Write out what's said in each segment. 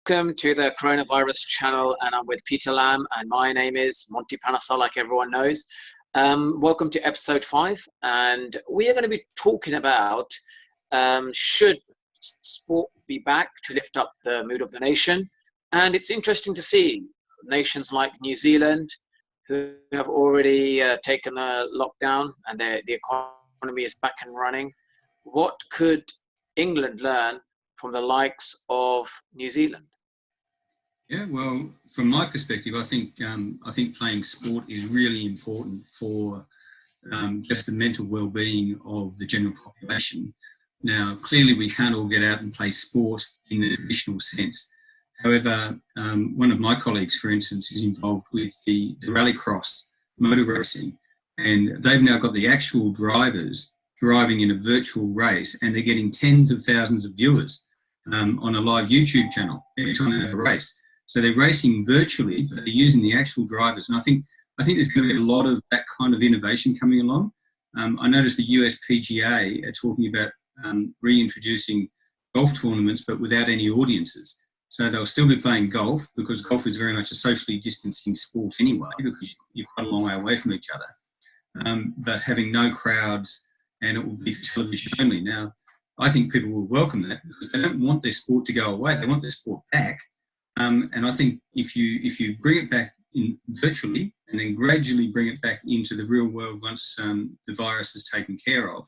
Welcome to the Coronavirus channel, and I'm with Peter Lamb, and my name is Monty Panesar, like everyone knows. Welcome to episode 5, and we are going to be talking about should sport be back to lift up the mood of the nation. And it's interesting to see nations like New Zealand, who have already taken a lockdown, and the economy is back and running. What could England learn from the likes of New Zealand? Yeah, well, from my perspective, I think playing sport is really important for just the mental well-being of the general population. Now, clearly, we can't all get out and play sport in the traditional sense. However, one of my colleagues, for instance, is involved with the rallycross motor racing, and they've now got the actual drivers driving in a virtual race, and they're getting tens of thousands of viewers on a live YouTube channel every time they have a race. So they're racing virtually, but they're using the actual drivers. And I think there's going to be a lot of that kind of innovation coming along. I noticed the US PGA are talking about reintroducing golf tournaments, but without any audiences. So they'll still be playing golf, because golf is very much a socially distancing sport anyway, because you're quite a long way away from each other. But having no crowds, and it will be for television only. Now, I think people will welcome that, because they don't want their sport to go away. They want their sport back. And I think if you bring it back in virtually, and then gradually bring it back into the real world once the virus is taken care of,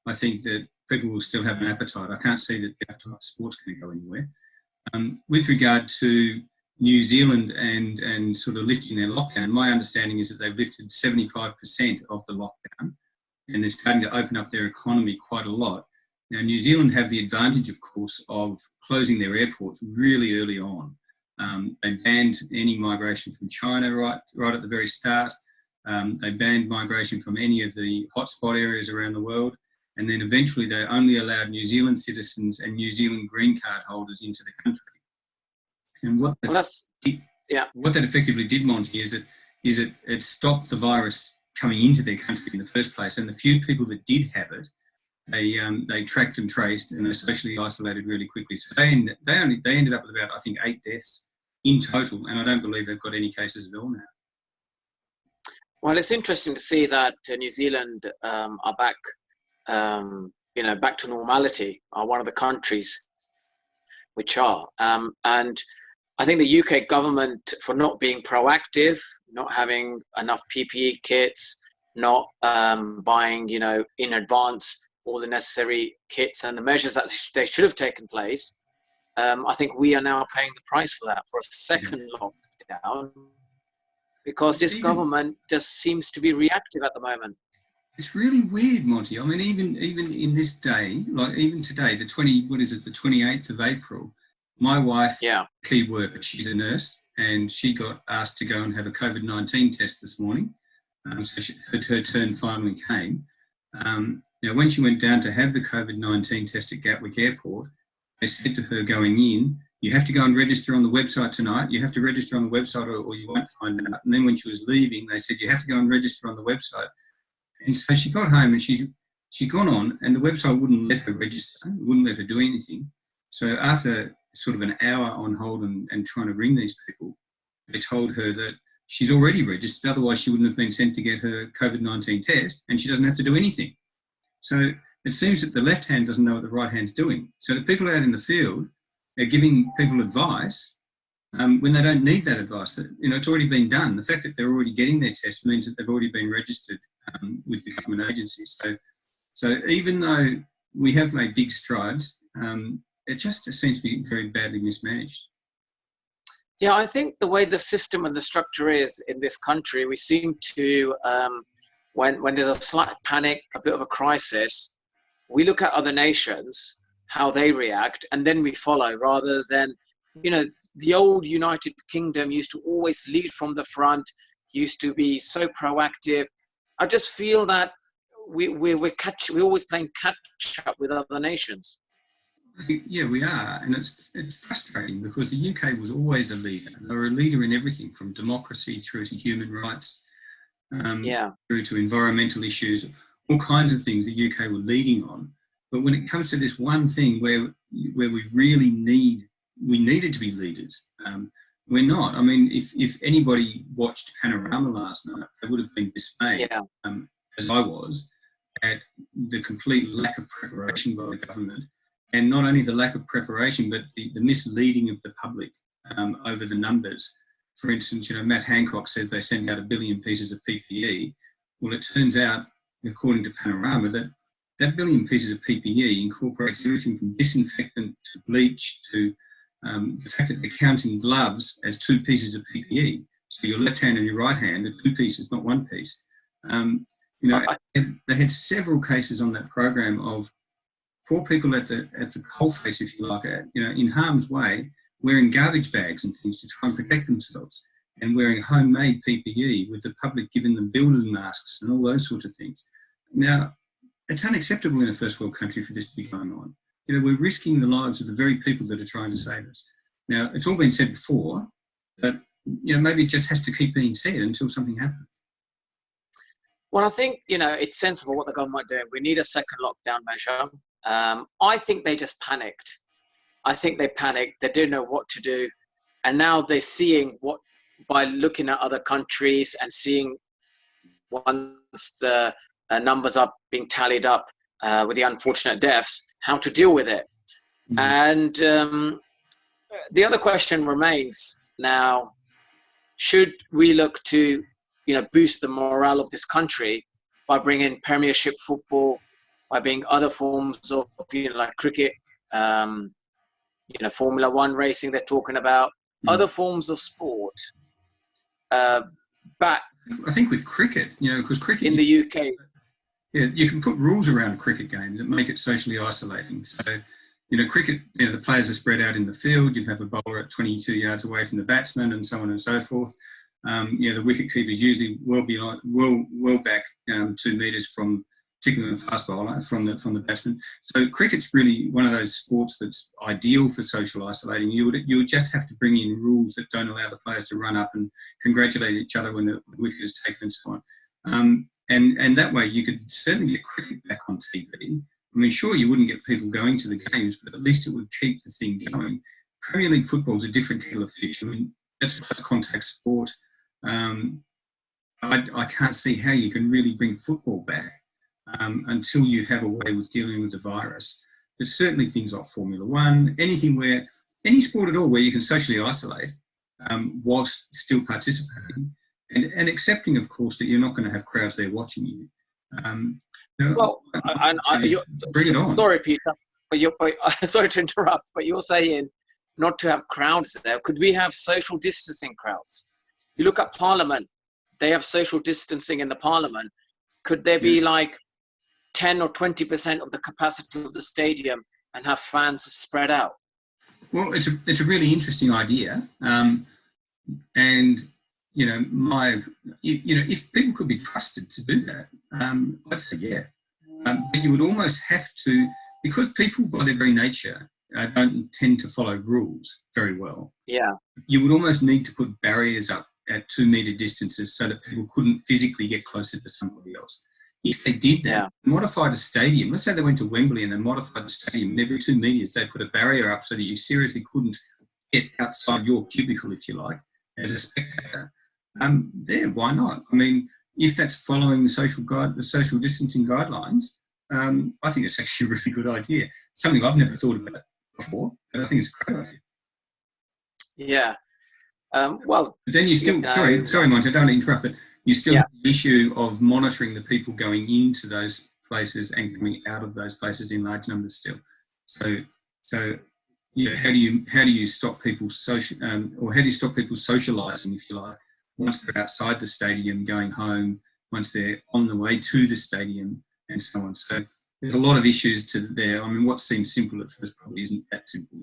I think that people will still have an appetite. I can't see that the appetite for sport's going to go anywhere. With regard to New Zealand and sort of lifting their lockdown, my understanding is that they've lifted 75% of the lockdown, and they're starting to open up their economy quite a lot. Now, New Zealand have the advantage, of course, of closing their airports really early on. They banned any migration from China right at the very start. They banned migration from any of the hotspot areas around the world. And then eventually they only allowed New Zealand citizens and New Zealand green card holders into the country. And what that effectively did, Monty, is it stopped the virus coming into their country in the first place. And the few people that did have it, they tracked and traced, and they socially isolated really quickly. So they ended up with about, I think, 8 deaths in total, and I don't believe they've got any cases at all now. Well, it's interesting to see that New Zealand are back, back to normality. Are one of the countries which are, and I think the UK government, for not being proactive, not having enough PPE kits, not buying, in advance all the necessary kits and the measures that they should have taken place. I think we are now paying the price for that, for a second lockdown, because this government just seems to be reactive at the moment. It's really weird, Monty. I mean, even in this day, like even today, the 28th of April, my wife, key worker, she's a nurse, and she got asked to go and have a COVID-19 test this morning. So her turn finally came. Now, when she went down to have the COVID-19 test at Gatwick Airport, they said to her going in, you have to go and register on the website tonight. You have to register on the website or you won't find out. And then when she was leaving, they said, you have to go and register on the website. And so she got home and she's gone on, and the website wouldn't let her register. It wouldn't let her do anything. So after sort of an hour on hold and trying to ring these people, they told her that she's already registered. Otherwise, she wouldn't have been sent to get her COVID-19 test, and she doesn't have to do anything. So it seems that the left hand doesn't know what the right hand's doing. So the people out in the field are giving people advice when they don't need that advice. It's already been done. The fact that they're already getting their test means that they've already been registered with the government agencies. So even though we have made big strides, it just seems to be very badly mismanaged. Yeah, I think the way the system and the structure is in this country, we seem to, when there's a slight panic, a bit of a crisis, we look at other nations, how they react, and then we follow, rather than, the old United Kingdom used to always lead from the front, used to be so proactive. I just feel that we're always playing catch up with other nations. Yeah, we are, and it's frustrating, because the UK was always a leader. They were a leader in everything, from democracy through to human rights, through to environmental issues, all kinds of things the UK were leading on. But when it comes to this one thing where we really need we needed to be leaders. We're not. I mean, if anybody watched Panorama last night, they would have been dismayed, as I was, at the complete lack of preparation by the government, and not only the lack of preparation, but the misleading of the public over the numbers. For instance, Matt Hancock says they sent out 1 billion pieces of PPE. Well, it turns out, according to Panorama, that 1 billion pieces of PPE incorporates everything from disinfectant to bleach to the fact that they're counting gloves as 2 pieces of PPE. So your left hand and your right hand are 2 pieces, not 1 piece. They had several cases on that program of poor people at the coalface, if you like, in harm's way, wearing garbage bags and things to try and protect themselves, and wearing homemade PPE with the public giving them builders masks and all those sorts of things. Now, it's unacceptable in a first world country for this to be going on. We're risking the lives of the very people that are trying to save us. Now, it's all been said before, but maybe it just has to keep being said until something happens. Well, I think, it's sensible what the government doing. We need a second lockdown measure. I think they just panicked. I think they panicked. They didn't know what to do. And now they're seeing by looking at other countries and seeing once the numbers are being tallied up with the unfortunate deaths, how to deal with it. And the other question remains now, should we look to, boost the morale of this country by bringing Premiership football, by bringing other forms of, like cricket, Formula One racing they're talking about, other forms of sport back? I think with cricket, because cricket in the UK, you can put rules around cricket games that make it socially isolating. So, cricket, the players are spread out in the field. You have a bowler at 22 yards away from the batsman, and so on and so forth. The wicket keeper's usually well back 2 metres from, particularly the fast bowler, from the batsman. So cricket's really one of those sports that's ideal for social isolating. You would just have to bring in rules that don't allow the players to run up and congratulate each other when the wicket is taken and so on. And that way you could certainly get cricket back on TV. I mean, sure, you wouldn't get people going to the games, but at least it would keep the thing going. Premier League football is a different kettle of fish. I mean, that's a contact sport. I can't see how you can really bring football back until you have a way with dealing with the virus. But certainly things like Formula One, any sport at all where you can socially isolate whilst still participating and accepting, of course, that you're not going to have crowds there watching you. Bring it on. Sorry, Peter, but sorry to interrupt, but you're saying not to have crowds there. Could we have social distancing crowds? You look at Parliament, they have social distancing in the Parliament. Could there be like 10 or 20% of the capacity of the stadium and have fans spread out? Well, it's a really interesting idea. And, if people could be trusted to do that, I'd say yeah. But you would almost have to, because people by their very nature don't tend to follow rules very well. Yeah. You would almost need to put barriers up at 2 metre distances so that people couldn't physically get closer to somebody else. If they did that, modify the stadium, let's say they went to Wembley and they modified the stadium, and every 2 metres they put a barrier up so that you seriously couldn't get outside your cubicle, if you like, as a spectator. Why not? I mean, if that's following the social distancing guidelines, I think it's actually a really good idea. Something I've never thought about before, but I think it's a great idea. Yeah. But then you still, sorry, Monty, I don't want to interrupt, but you still have the issue of monitoring the people going into those places and coming out of those places in large numbers still. So how do you stop people socialising, if you like, once they're outside the stadium, going home, once they're on the way to the stadium, and so on. So there's a lot of issues there. I mean, what seems simple at first probably isn't that simple,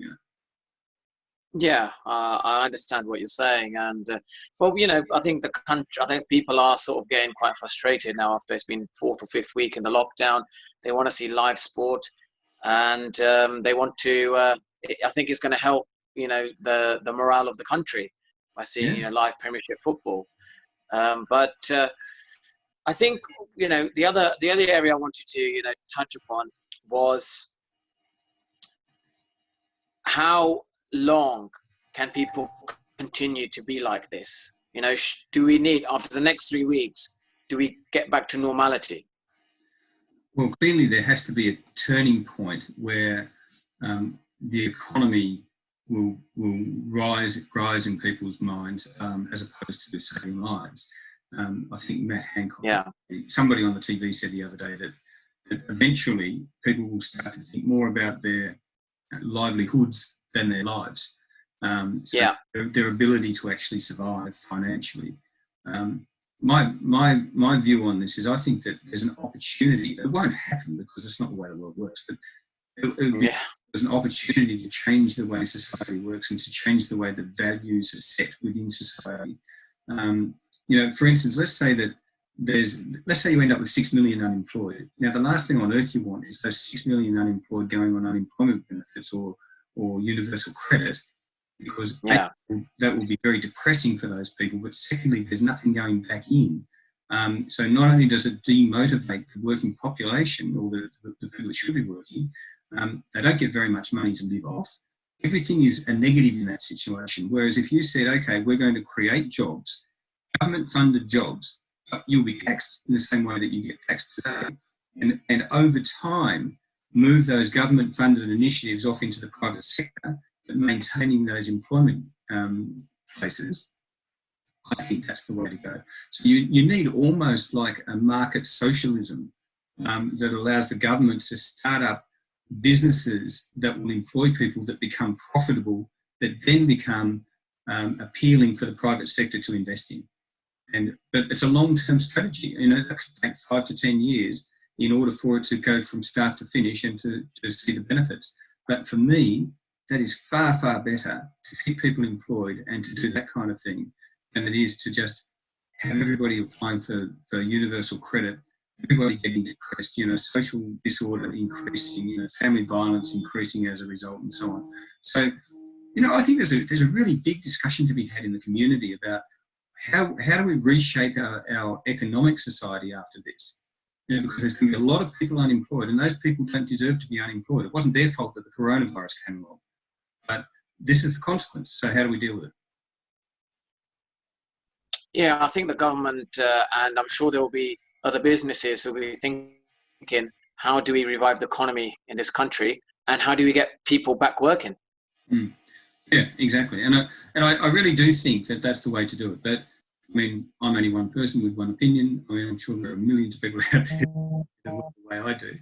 Yeah, I understand what you're saying, and I think people are sort of getting quite frustrated now after it's been 4th or 5th week in the lockdown. They want to see live sport, and they want to. I think it's going to help, the morale of the country by seeing live Premiership football. But I think the other area I wanted to touch upon was how long can people continue to be like this? You know, do we need, after the next 3 weeks, do we get back to normality? Well, clearly there has to be a turning point where the economy will rise in people's minds as opposed to saving lives. I think Matt Hancock, somebody on the TV said the other day that eventually people will start to think more about their livelihoods than their lives. Their ability to actually survive financially. My view on this is I think that there's an opportunity. It won't happen because it's not the way the world works, but there's an opportunity to change the way society works and to change the way the values are set within society. You know, for instance, let's say you end up with 6 million unemployed. Now, the last thing on earth you want is those 6 million unemployed going on unemployment benefits or universal credit, because that will be very depressing for those people. But secondly, there's nothing going back in. So not only does it demotivate the working population or the people that should be working, they don't get very much money to live off. Everything is a negative in that situation. Whereas if you said, okay, we're going to create jobs, government-funded jobs, you'll be taxed in the same way that you get taxed today. And over time, move those government-funded initiatives off into the private sector, but maintaining those employment places, I think that's the way to go. So you need almost like a market socialism that allows the government to start up businesses that will employ people that become profitable, that then become appealing for the private sector to invest in. But it's a long-term strategy. You know, that could take 5 to 10 years in order for it to go from start to finish and to see the benefits. But for me, that is far, far better to keep people employed and to do that kind of thing than it is to just have everybody applying for universal credit, everybody getting depressed, you know, social disorder increasing, you know, family violence increasing as a result, and so on. So, you know, I think there's a really big discussion to be had in the community about how do we reshape our economic society after this? You know, because there's going to be a lot of people unemployed, and those people don't deserve to be unemployed. It wasn't their fault that the coronavirus came along, but this is the consequence. So how do we deal with it? Yeah, I think the government, and I'm sure there will be other businesses who will be thinking, how do we revive the economy in this country, and how do we get people back working? Yeah, exactly. And I really do think that that's the way to do it. But I mean, I'm only one person with one opinion. I mean, I'm sure there are millions of people out there that look the way I do.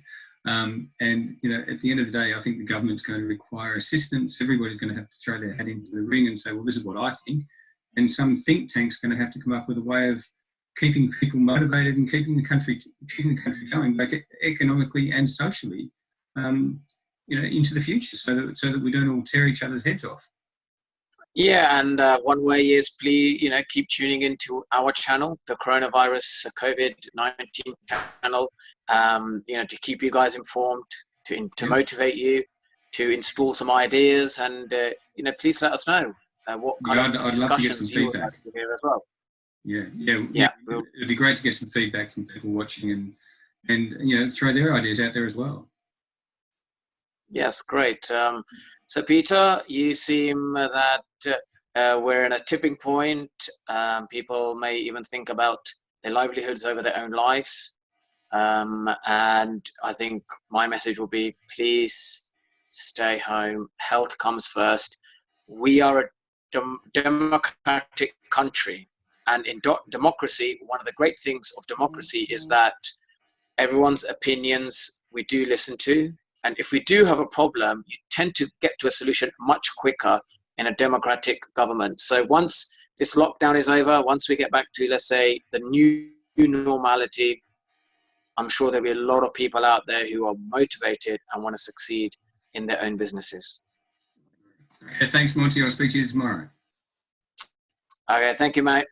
And, you know, at the end of the day, I think the government's going to require assistance. Everybody's going to have to throw their hat into the ring and say, well, this is what I think. And some think tank's going to have to come up with a way of keeping people motivated and keeping the country going, like economically and socially, you know, into the future, so that we don't all tear each other's heads off. Yeah, and one way is, please, you know, keep tuning into our channel, the Coronavirus COVID-19 channel, you know, to keep you guys informed, to motivate you, to install some ideas, and you know, please let us know what kind of discussions you would like to hear as well. Yeah. It'd be great to get some feedback from people watching, and you know, throw their ideas out there as well. Yes, great. So Peter, you seem that we're in a tipping point. People may even think about their livelihoods over their own lives. And I think my message will be, please stay home. Health comes first. We are a democratic country. And in democracy, one of the great things of democracy is that everyone's opinions we do listen to. And if we do have a problem, you tend to get to a solution much quicker in a democratic government. So once this lockdown is over, once we get back to, let's say, the new normality, I'm sure there'll be a lot of people out there who are motivated and want to succeed in their own businesses. Okay, thanks, Monty. I'll speak to you tomorrow. Okay, thank you, mate.